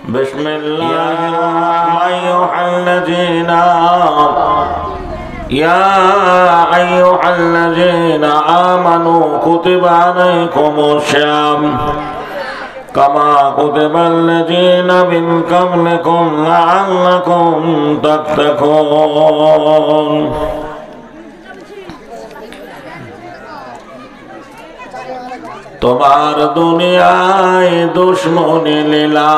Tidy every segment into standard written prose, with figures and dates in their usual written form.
يا أيها الذين آمنوا كتب عليكم الصيام كما كتب الذين من قبلكم لعلكم تتقون তোমার দুনিয়ায় দুশ্মনী লীলা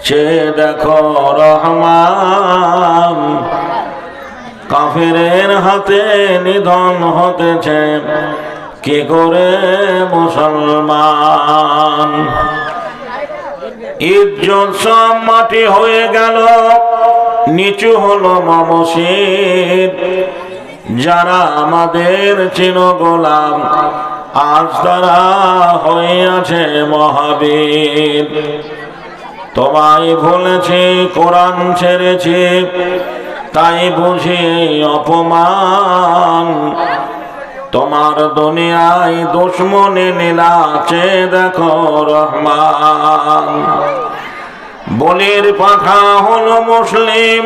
সে দেখো রহমান কাফেরের হাতে নিধন হতেছে কি করে মুসলমান ইজ্জত সব মাটি হয়ে গেল নিচু হলো মমশির যারা আমাদের চির গোলাম আজ তারা হইয়াছে মহাবীর তোমায় ভুলেছি কোরআন ছেড়েছি তাই বুঝি অপমান তোমার দুনিয়ায় দুশ্মনী নীলাচে দেখো রহমান বলির পাঠা হলো মুসলিম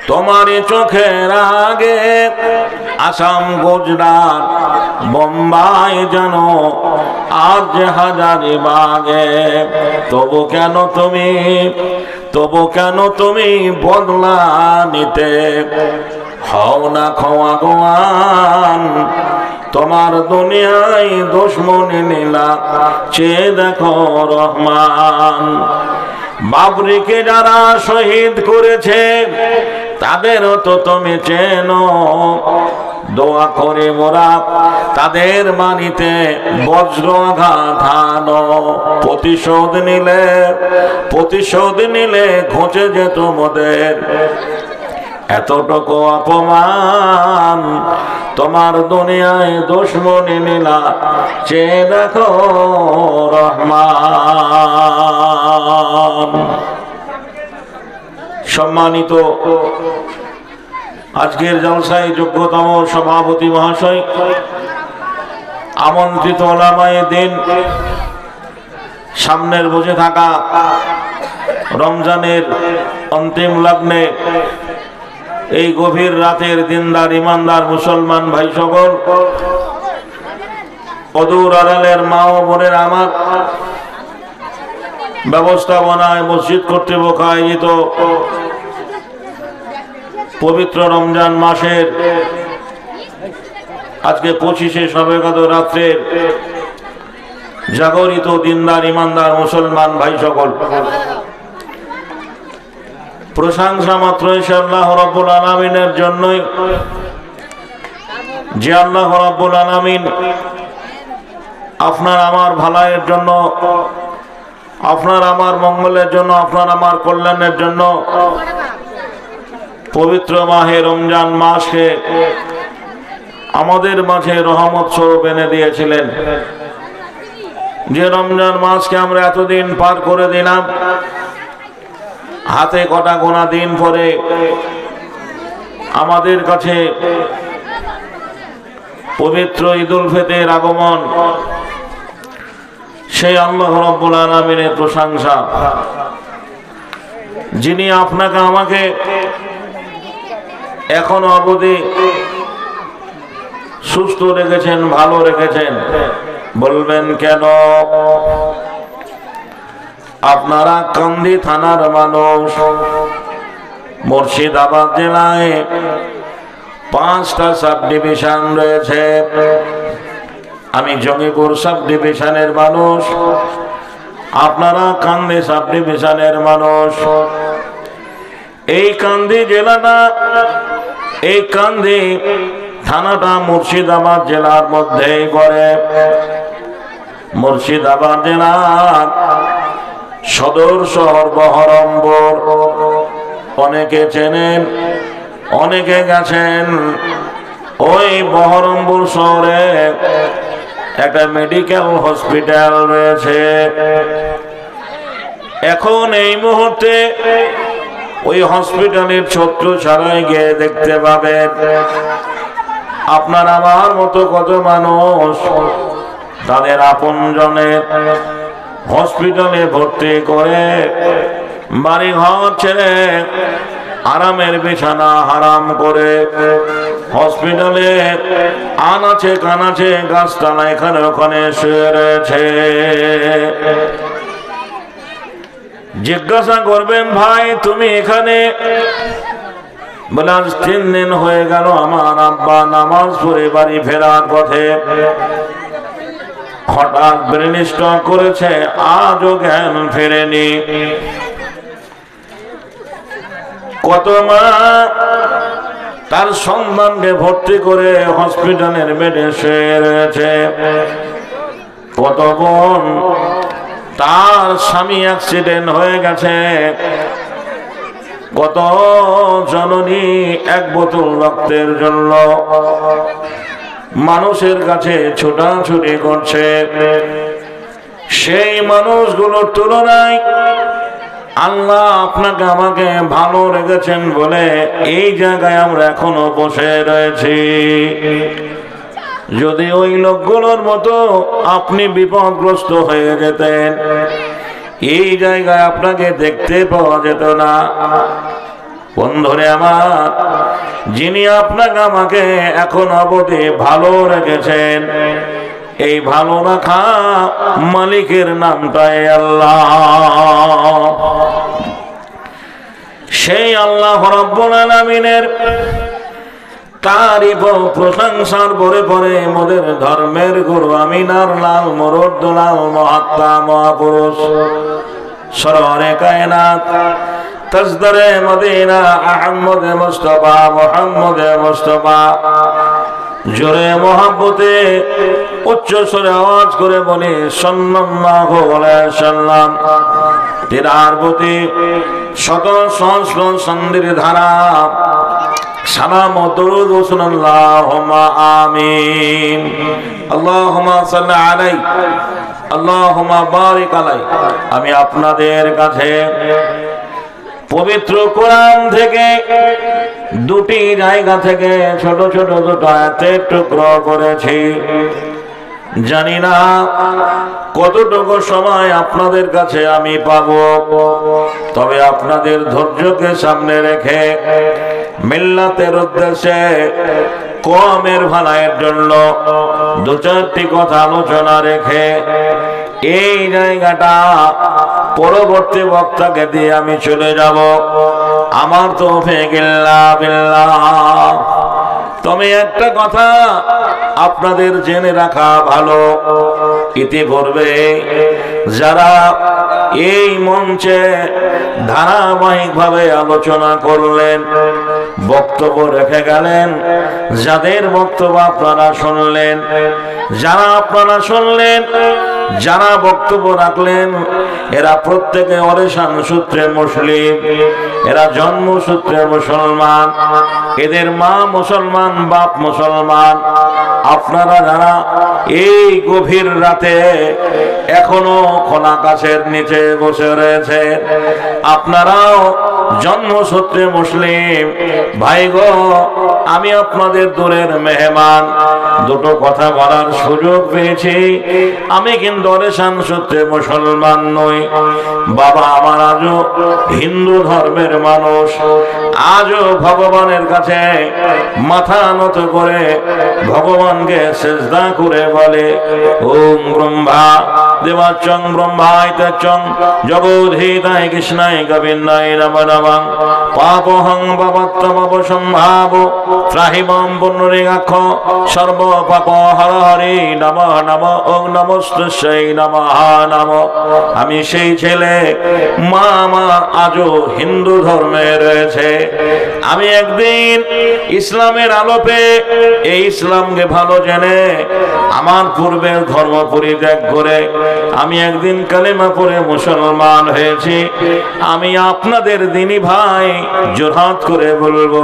তোমার চোখের আগে আসাম গুজরাট বোম্বাই যেন আজ হাজারিবাগে তবু কেন তুমি বদলা নিতে হও না খোয়া গোয়ান তোমার দুনিয়ায় দুশ্মনী নীলা চেয়ে দেখো রহমান বাবরিকে যারা শহীদ করেছে তাদেরও তো তুমি চেনো দোয়া করে মোরা তাদের বাড়িতে বজ্র আঘাত হানো প্রতিশোধ নিলে ঘুচে যেত মোদের এতটুকু অপমান তোমার দুনিয়ায় দুশ্মনী নীলা চেয়ে দেখো রহমান সম্মানিত আজকের জলসায় যোগ্যতম সভাপতি মহাশয় আমন্ত্রিত ওলামায়ে দিন সামনের বসে থাকা রমজানের অন্তিম লগ্নে এই গভীর রাতের দিনদার ইমানদার মুসলমান ভাই সকল অদূর আড়ালের মা ও বোনের আমার ব্যবস্থাপনায় মসজিদ কর্তৃপক্ষ আয়োজিত পবিত্র রমজান মাসের আজকে 25শে শবে কদর রাত্রের জাগরিত দিনদার ইমানদার মুসলমান ভাই সকল প্রশংসা মাত্র আল্লাহ রাব্বুল আলামিনের জন্যই যে আল্লাহ রাব্বুল আলামিন আপনার আমার ভালাইয়ের জন্য আপনার আমার মঙ্গলের জন্য আপনার আমার কল্যাণের জন্য পবিত্র মাহে রমজান মাসকে আমাদের মাঝে রহমত স্বরূপ এনে দিয়েছিলেন যে রমজান মাসকে আমরা এতদিন পার করে দিলাম হাতে কটা গোনা দিন পরে আমাদের কাছে পবিত্র ঈদুল ফিতরের আগমন সেই আল্লাহ রাব্বুল আলামিনের প্রশংসা যিনি আপনাকে আমাকে এখনো অবধি সুস্থ রেখেছেন ভালো রেখেছেন বলবেন কেন আপনারা কান্দি থানার মানুষ মুর্শিদাবাদ জেলায় 5টা সাব ডিভিশন রয়েছে আমি জঙ্গিপুর সাব ডিভিশনের মানুষ আপনারা কান্দি সাব ডিভিশনের মানুষ এই কান্দি জেলাটা এই কান্দি থানাটা মুর্শিদাবাদ জেলার মধ্যেই পড়ে মুর্শিদাবাদ জেলার সদর শহর বহরমপুর অনেকে চেনেন অনেকে গেছেন ওই বহরমপুর শহরে একটা মেডিকেল হসপিটাল রয়েছে এখন এই মুহূর্তে ওই হসপিটালের ছত্র ছাড়াই গিয়ে দেখতে পাবেন আপনার আমার মতো কত মানুষ তাদের আপনজনের হসপিটালে ভর্তি করে বাড়ি ঘর ছেড়ে আরামের বিছানা হারাম করে হসপিটালে আনাচে কানাচে গাছতলা এখানে ওখানে শুয়ে রয়েছে। জিজ্ঞাসা করবেন, ভাই তুমি এখানে? বলে আজ 3 দিন হয়ে গেল আমার আব্বা নামাজ পড়ে বাড়ি ফেরার পথে হঠাৎ ব্রেন স্ট্রোক করেছে, আজও জ্ঞান ফেরেনি। কত মা তার সন্তানকে ভর্তি করে হসপিটালের বেডে শুয়ে রয়েছে, কত বোন তার স্বামী অ্যাক্সিডেন্ট হয়ে গেছে, কত জননী 1 বোতল রক্তের জন্য মানুষের কাছে ছোটাছুটি করছে। সেই মানুষগুলোর তুলনায় আল্লাহ আপনাকে আমাকে ভালো রেখেছেন বলে এই জায়গায় আমরা এখনো বসে রয়েছি। যদি ওই লোকগুলোর মতো আপনি বিপদগ্রস্ত হয়ে যেতেন, এই জায়গায় আপনাকে দেখতে পাওয়া যেত না। বন্ধুরে আমার, যিনি আপনাকে আমাকে এখন অবধি ভালো রেখেছেন, এই ভালো রাখা মালিকের নামটাই আল্লাহ। সেই আল্লাহ রাব্বুল আলামিনের তারিফ ও প্রশংসার পরে পরে মোদের ধর্মের গুরু আমিনার লাল মুরুদ্দুলাল মহাত্মা মহাপুরুষ সরওয়ারে কায়নাত তাজদারে মদিনা আহমদ মুস্তাফা মুহাম্মদ মুস্তাফা জোরে মহব্বতে উচ্চ স্বরে আওয়াজ করে বলি সাল্লাল্লাহু আলাইহি সাল্লাম। তিনার প্রতি শত সহস্র সন্ধির ধারা সালাম ও দরুদ ও সাল্লাল্লাহুম্মা আমিন। আল্লাহুম্মা সাল্লি আলাইহি আল্লাহুম্মা বারিক আলাইহি। আমি আপনাদের কাছে পবিত্র কোরআন থেকে 2টি জায়গা থেকে ছোট ছোট 2টো আয়াতের টুকরো করেছি। জানি না কতটুকু সময় আপনাদের কাছে আমি পাবো, তবে আপনাদের ধৈর্যকে সামনে রেখে মিল্লাতের উদ্দেশ্যে কওমের ভালাইয়ের জন্য 2-4টি কথা আলোচনা রেখে এই জায়গাটা পরবর্তী বক্তাকে দিয়ে আমি চলে যাব। আমার তৌফিক ইল্লা বিল্লাহ। তবে একটা কথা আপনাদের জেনে রাখা ভালো, ইতিপূর্বে যারা এই মঞ্চে ধারাবাহিকভাবে আলোচনা করলেন, বক্তব্য রেখে গেলেন, যাদের বক্তব্য আপনারা শুনলেন, যারা আপনারা শুনলেন, যারা বক্তব্য রাখলেন, এরা প্রত্যেকে অরেশান সূত্রে মুসলিম, এরা জন্মসূত্রে মুসলমান, এদের মা মুসলমান, বাপ মুসলমান। আপনারা যারা এই গভীর রাতে এখনো খোলা আকাশের নিচে বসে রয়েছে, আপনারাও জন্মসূত্রে মুসলিম ভাই গো। আমি আপনাদের দূরের মেহমান, 2টো কথা বলার সুযোগ পেয়েছি। আমি কিন্তু অরেশান সূত্রে মুসলমান নই। বাবা আমার আজও হিন্দু ধর্মের মানুষ, আজও ভগবানের কাছে মাথা নত করে ভগবানকে সেজদা করে বলে ওম ব্রহ্মা দেবাচং ব্রহ্মায়তচং জগদ্ধিতায় কৃষ্ণায় গোবিন্দায় নমঃ নমঃ পাপহং পাপত্তমব সম্ভাব ত্রাহিমং পুনরিগাক্ষ সর্ব পাপ হর হরি নমঃ নমঃ ওং নমস্তুস্যৈ নমঃ নমঃ। আমি সেই ছেলে, মা আমার আজও হিন্দু ধর্মে রয়েছে। আমি একদিন ইসলামের আলোপে এই ইসলামকে ভালো জেনে আমার পূর্বের ধর্ম পরিত্যাগ করে আমি একদিন কালেমা পড়ে মুসলমান হয়েছি। আমি আপনাদের দিনী ভাই, জোরহাত করে বলবো,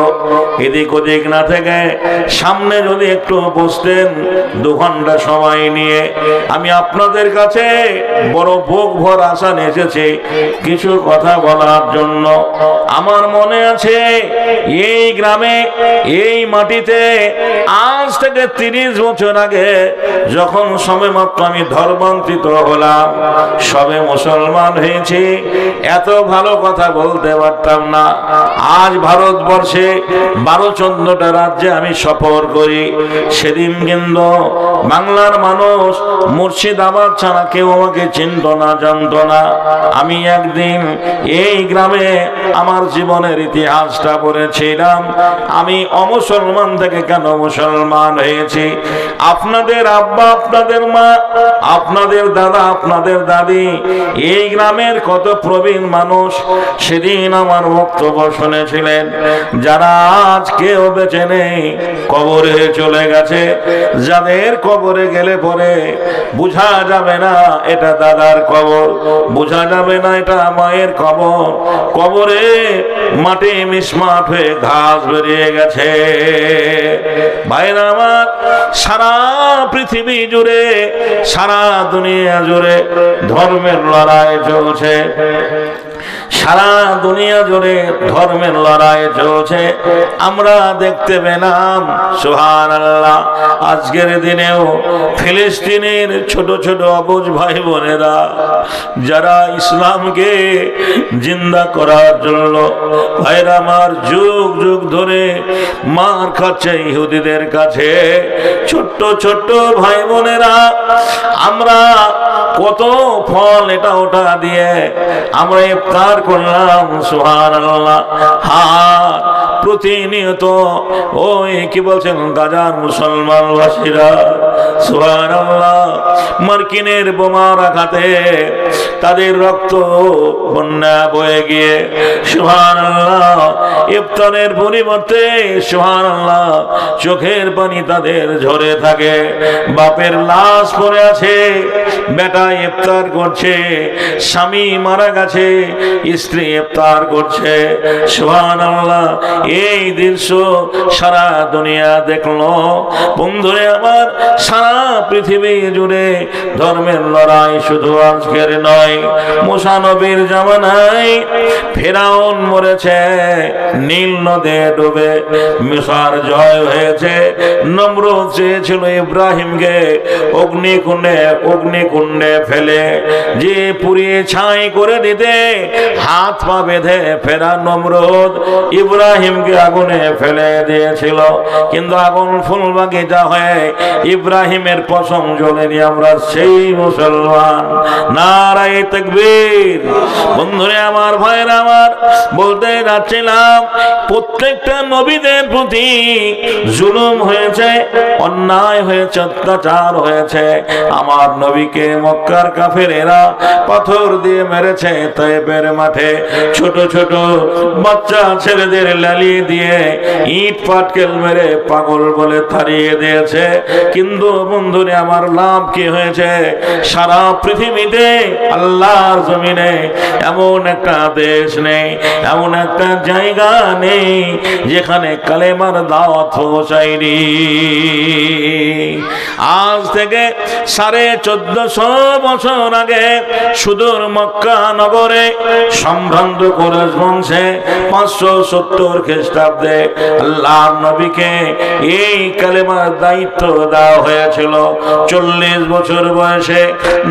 এদিক ওদিক না থেকে সামনে যদি একটু বসতেন 2 ঘন্টা সময় নিয়ে, আমি আপনাদের কাছে বড় বুক ভর আশা নিয়ে এসেছি কিছু কথা বলার জন্য। আমার মনে আছে এই গ্রামে এই মাটিতে আজ থেকে 30 বছর আগে যখন সবেমাত্র আমি ধর্মান্তরিত হলাম, সবে মুসলমান হয়েছি, এত ভালো কথা বলতে পারতাম না। আজ ভারতবর্ষে 12-14টা রাজ্যে আমি সফর করি। সেদিন কিন্তু বাংলার মানুষ মুর্শিদাবাদ ছাড়া কেউ আমাকে চিনত না, জানত না। আমি একদিন এই গ্রামে আমার জীবনের ইতিহাসটা পড়েছিলাম, আমি অমুসলমান থেকে কেন মুসলমান হয়েছি। আপনাদের আব্বা, আপনাদের মা, আপনাদের দাদা, আপনাদের দাদি, এই গ্রামের কত প্রবীণ মানুষ সেদিন আমার বক্তব্য শুনেছিলেন। যারা আজ কেউ বেঁচে নেই, কবরে চলে গেছে, যাদের কবরে গেলে পরে বোঝা যাবে না এটা দাদার কবর, বোঝা যাবে না এটা মায়ের কবর, কবরে মাটি মিসমাট হয়ে ঘাস বেরিয়ে গেছে। ভাইরা আমার, সারা পৃথিবী জুড়ে, সারা দুনিয়া জুড়ে ধর্মের লড়াই চলছে, সারা দুনিয়া জুড়ে ধর্মের লড়াই চলছে। আমরা দেখতে পেলাম সুবহানাল্লাহ, আজকের দিনেও ফিলিস্তিনের ছোট ছোট অবুঝ ভাই বোনেরা যারা ইসলামকে জিন্দা করার জন্য, ভাইরা আমার, যুগ যুগ ধরে মার খাচ্ছে ইহুদিদের কাছে। ছোট্ট ছোট্ট ভাই বোনেরা, আমরা কত ফল এটা ওটা দিয়ে আমরা ইফতার করলাম, সুবহানাল্লাহ। হ্যাঁ, প্রতিনিয়ত ওই কি বলছেন গাজার মুসলমানবাসীরা, সুবহানাল্লাহ, মার্কিনের বোমার আঘাতে তাদের রক্ত বন্যা বয়ে গিয়ে, সুবহানাল্লাহ, ইফতারের পরিবর্তে সুবহানাল্লাহ চোখের পানি তাদের ঝরে থাকে। বাপের লাশ পড়ে আছে, বেটা ইফতার করছে, স্বামী মারা গেছে, স্ত্রী ইফতার করছে, সুবহানাল্লাহ। এই দৃশ্য সারা দুনিয়া দেখলো। বন্ধুরে আমার, সারা পৃথিবী জুড়ে ধর্মের লড়াই শুধু আজকের নয়। মুসা নবীর জামানায় ফেরাউন মরেছে, নীল নদে ডুবে মুসার জয় হয়েছে। নমরুদ চেয়েছিল ইব্রাহিমকে অগ্নিকুণ্ডে ফেলে যে পুড়িয়ে ছাই করে দিতে, হাত পা বেঁধে ফেরা নমরুদ ইব্রাহিমকে আগুনে ফেলে দিয়েছিল, কিন্তু আগুন ফুল বাগিচা হয়ে ইব্রাহিমের পশম জ্বলেনি। আমরা সেই মুসলমান। নারায়ে তাকবীর। বন্ধুরে আমার, ভাইরা আমার, বলতে যাচ্ছিলাম প্রত্যেকটা নবীদের প্রতি জুলুম হয়েছে, অন্যায় হয়েছে, অত্যাচার হয়েছে। আমার নবীকে মক্কার কাফেরেরা পাথর দিয়ে মেরেছে, তায়েফের মাঠে ছোট ছোট বাচ্চা ছেলেদের লালিয়ে দিয়ে ইট পাটকেল মেরে পাগল বলে তাড়িয়ে দিয়েছে। কিন্তু বন্ধুরে আমার, লাভ কি হয়েছে? সারা পৃথিবীতে আল্লাহর জমিনে এমন একটা দেশ নেই, এমন একটা জায়গা নেই যেখানে কালেমার দাওয়াত পৌঁছায়নি। আজ থেকে 1450 বছর আগে সুদূর মক্কা নগরে সম্ভ্রান্ত কুরাইশ বংশে 570 খ্রিস্টাব্দে আল্লাহর নবীকে এই কালেমার দায়িত্ব দেওয়া হয়েছিল। 40 বছর বয়সে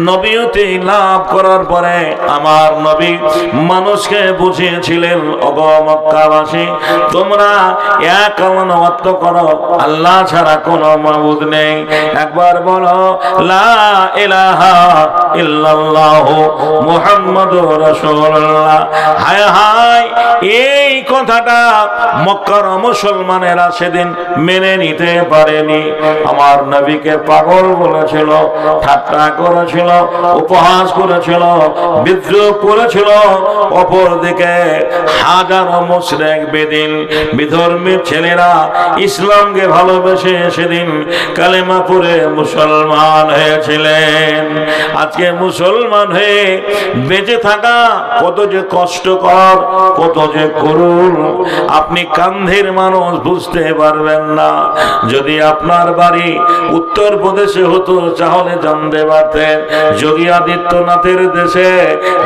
নবীয়তি লাভ করার পরে আমার নবী মানুষকে বুঝিয়েছিলেন, ওগো মক্কাবাসী, তোমরা এক আল্লাহর করো, আল্লাহ ছাড়া কোনো মাবুদ নেই। একবার বলো লা ইলাহা ইল্লাল্লাহু মুহাম্মাদুর রাসূলুল্লাহ। হায় হায়, এই কথাটা মক্কার মুসলমানেরা সেদিন মেনে নিতে পারেনি। আমার নবীকে পাগল বলেছিল, ঠাট্টা করেছিল, উপহাস করেছিল। করেছিল, বিদ্রোহ করেছিল। অপরদিকে হাজারো মুশরিক বেদিন বিধর্মীর ছেলেরা ইসলামকে ভালোবেসে সেদিন কালেমা পড়ে মুসলমান হয়েছিলেন। আজকে মুসলমান হয়ে বেঁচে থাকা কত যে কষ্টকর, কত যে করুণ, আপনি কান্ধের মানুষ বুঝতে পারবেন না। যদি আপনার বাড়ি উত্তর প্রদেশে হতো তাহলে জানতে পারতেন। যোগী আদিত্যনাথের দেশে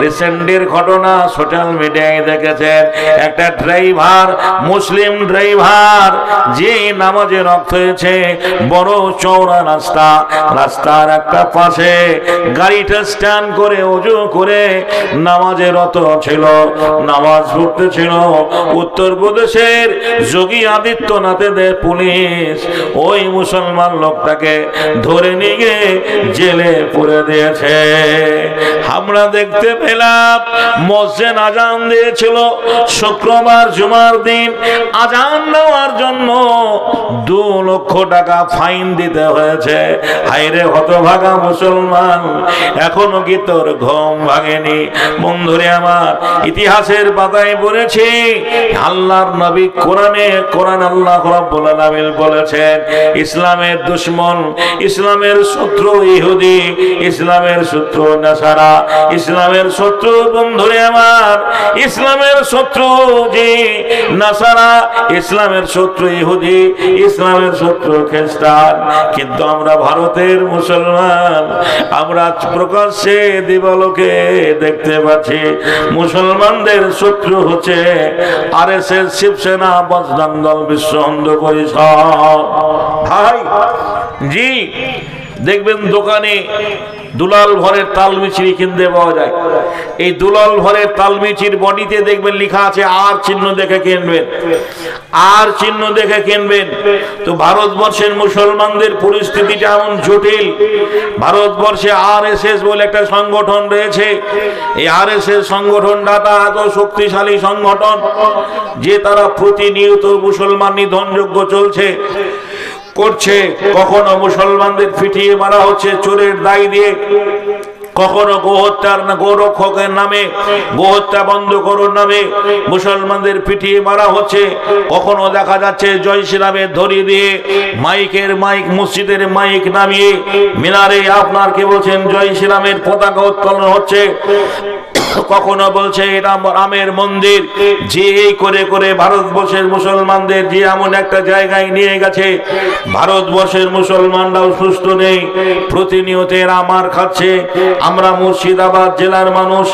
রিসেন্টের ঘটনা সোশ্যাল মিডিয়ায় দেখেছেন। একটা ড্রাইভার, মুসলিম ড্রাইভার, যে নামাজে রক্ত হয়েছে, বড় চওড়া রাস্তা, রাস্তার একটা পাশে গাড়িটা স্ট্যান্ড করে ওযু করে নামাজে রত ছিল, নামাজ পড়তেছিল। উত্তরপ্রদেশের যোগী আদিত্যনাথের পুলিশ ওই মুসলমান লোকটাকে ধরে নিয়ে জেলে পুরে দিয়েছে। আমরা দেখতে পেলাম মসজিদ আজান দিয়েছিল শুক্রবার জুমার দিন, আজান দেওয়ার জন্য 2 লক্ষ টাকা ফাইন দিতে হয়েছে। হায়রে হতভাগা মুসলমান, এখনো কি তোর ঘুম ভাঙেনি? বন্ধুরে আমার, ইতিহাসের পাতায় পড়েছি আল্লাহর নবী কোরআন আল্লাহ রাব্বুল আলামিন বলেছেন, ইসলামের দুশমন, ইসলামের শত্রু ইহুদি, ইসলামের শত্রু নাসারা, ইসলামের শত্রু বন্ধুরে আমার, ইসলামের শত্রু জি নাসারা, ইসলামের শত্রু ইহুদি, ইসলামের শত্রু খ্রিস্টান। কিন্তু আমরা ভারতের মুসলমান, আমরা প্রকাশ্যে দিবালোকে দেখতে পাচ্ছি মুসলমানদের শত্রু হচ্ছে আরএসএস, শিবসেনা, বজরং দল, বিশ্ব হিন্দু পরিষদ। ভাই জি, দেখবেন দোকানে দুলাল ভরের তাল মিছরি কিনতে পাওয়া যায়। এই দুলাল ভরের তাল মিছির বডিতে দেখবেন লেখা আছে আর চিহ্ন দেখে কিনবেন, আর চিহ্ন দেখে কিনবেন। তো ভারতবর্ষের মুসলমানদের পরিস্থিতিটা এমন জটিল। ভারতবর্ষে আরএসএস বলে একটা সংগঠন রয়েছে। এই আরএসএস সংগঠনটা এত শক্তিশালী সংগঠন যে তারা প্রতিনিয়ত মুসলমান নিধনযজ্ঞ চলছে করছে। কখনো মুসলমানদের পিটিয়ে মারা হচ্ছে চোরের দায় দিয়ে, কখনো গোহত্যার না গোরক্ষকের নামে, গোহত্যা বন্ধ করুন নামে মুসলমানদের পিটিয়ে মারা হচ্ছে। কখনো দেখা যাচ্ছে জয় শ্রীরামের ধরিয়ে দিয়ে মাইকের মাইক, মসজিদের মাইক নামিয়ে মিনারে আপনার কে বলছেন জয় শ্রীরামের পতাকা উত্তোলন হচ্ছে। কখনো বলছে এটা রামের মন্দির। যে এই করে করে ভারতবর্ষের মুসলমানদের যে এমন একটা জায়গায় নিয়ে গেছে, ভারতবর্ষের মুসলমানরাও সুস্থ নেই, প্রতিনিয়ত এরা মার খাচ্ছে। আমরা মুর্শিদাবাদ জেলার মানুষ,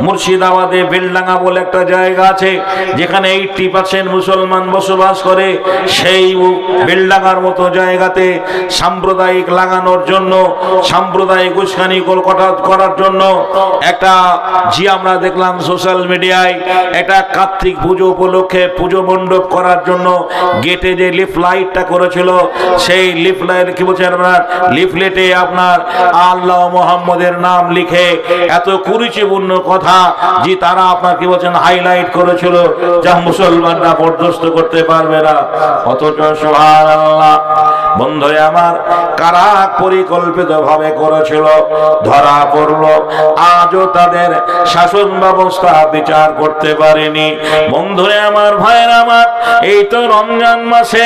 মুর্শিদাবাদে বেলডাঙ্গা বলে একটা জায়গা আছে যেখানে 80% মুসলমান বসবাস করে। সেই বেলডাঙ্গার মতো জায়গাতে সাম্প্রদায়িক লাগানোর জন্য, সাম্প্রদায়িক উস্কানি করার জন্য একটা আমরা দেখলাম সোশ্যাল মিডিয়ায় একটা কার্তিক পুজো উপলক্ষে পুজো মণ্ডপ করার জন্য গেটে যে লিফলাইটটা করেছিল, সেই লিফলাইট কি বলছে আপনার লিফলেটে আপনার আল্লাহ মোহাম্মদের নাম লিখে এত কুরুচিপূর্ণ কথা যে তারা আপনার কি বলছেন হাইলাইট করেছিল, যা মুসলমানরা বরদাস্ত করতে পারবে না। অথচ সুবহানাল্লাহ বন্ধুরে আমার, কারা পরিকল্পিত ভাবে করেছিল ধরা পড়ল। আজও তাদের শাসন ব্যবস্থা বিচার করতে পারেনি। বন্ধুরে আমার, ভাইয়ের আমার, এই তো রমজান মাসে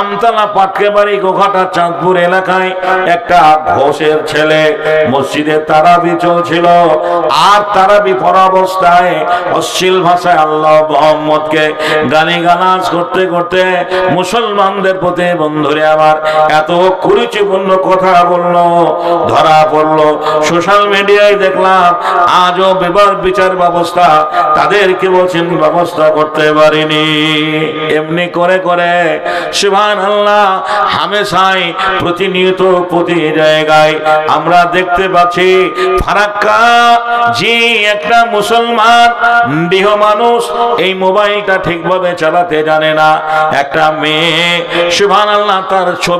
আমতলা পাটকেবাড়ি গোঘাটা চাঁদপুর এলাকায় একটা ঘোষের ছেলে মসজিদে তারাবি চলছিল, আর তারাবি পড়া অবস্থায় অশ্লীল ভাষায় আল্লাহ মুহাম্মদকে গালিগালাজ করতে করতে মুসলমানদের প্রতি বন্ধুরে আমার এত কুরুচিপূর্ণ কথা বললো, ধরা পড়লো। সোশ্যাল মিডিয়ায় দেখলাম আজও বিচার ব্যবস্থা তাদেরকে বলছেন ব্যবস্থা করতে পারিনি। এমনি করে করে সুবহানাল্লাহ হামেশাই প্রতিনিয়ত প্রতি জায়গায় আমরা দেখতে পাচ্ছি ফারাক্কা যে একটা মুসলমান দেহ মানুষ এই মোবাইলটা ঠিকভাবে চালাতে জানে না, একটা মেয়ে সুবহানাল্লাহ তার ছবি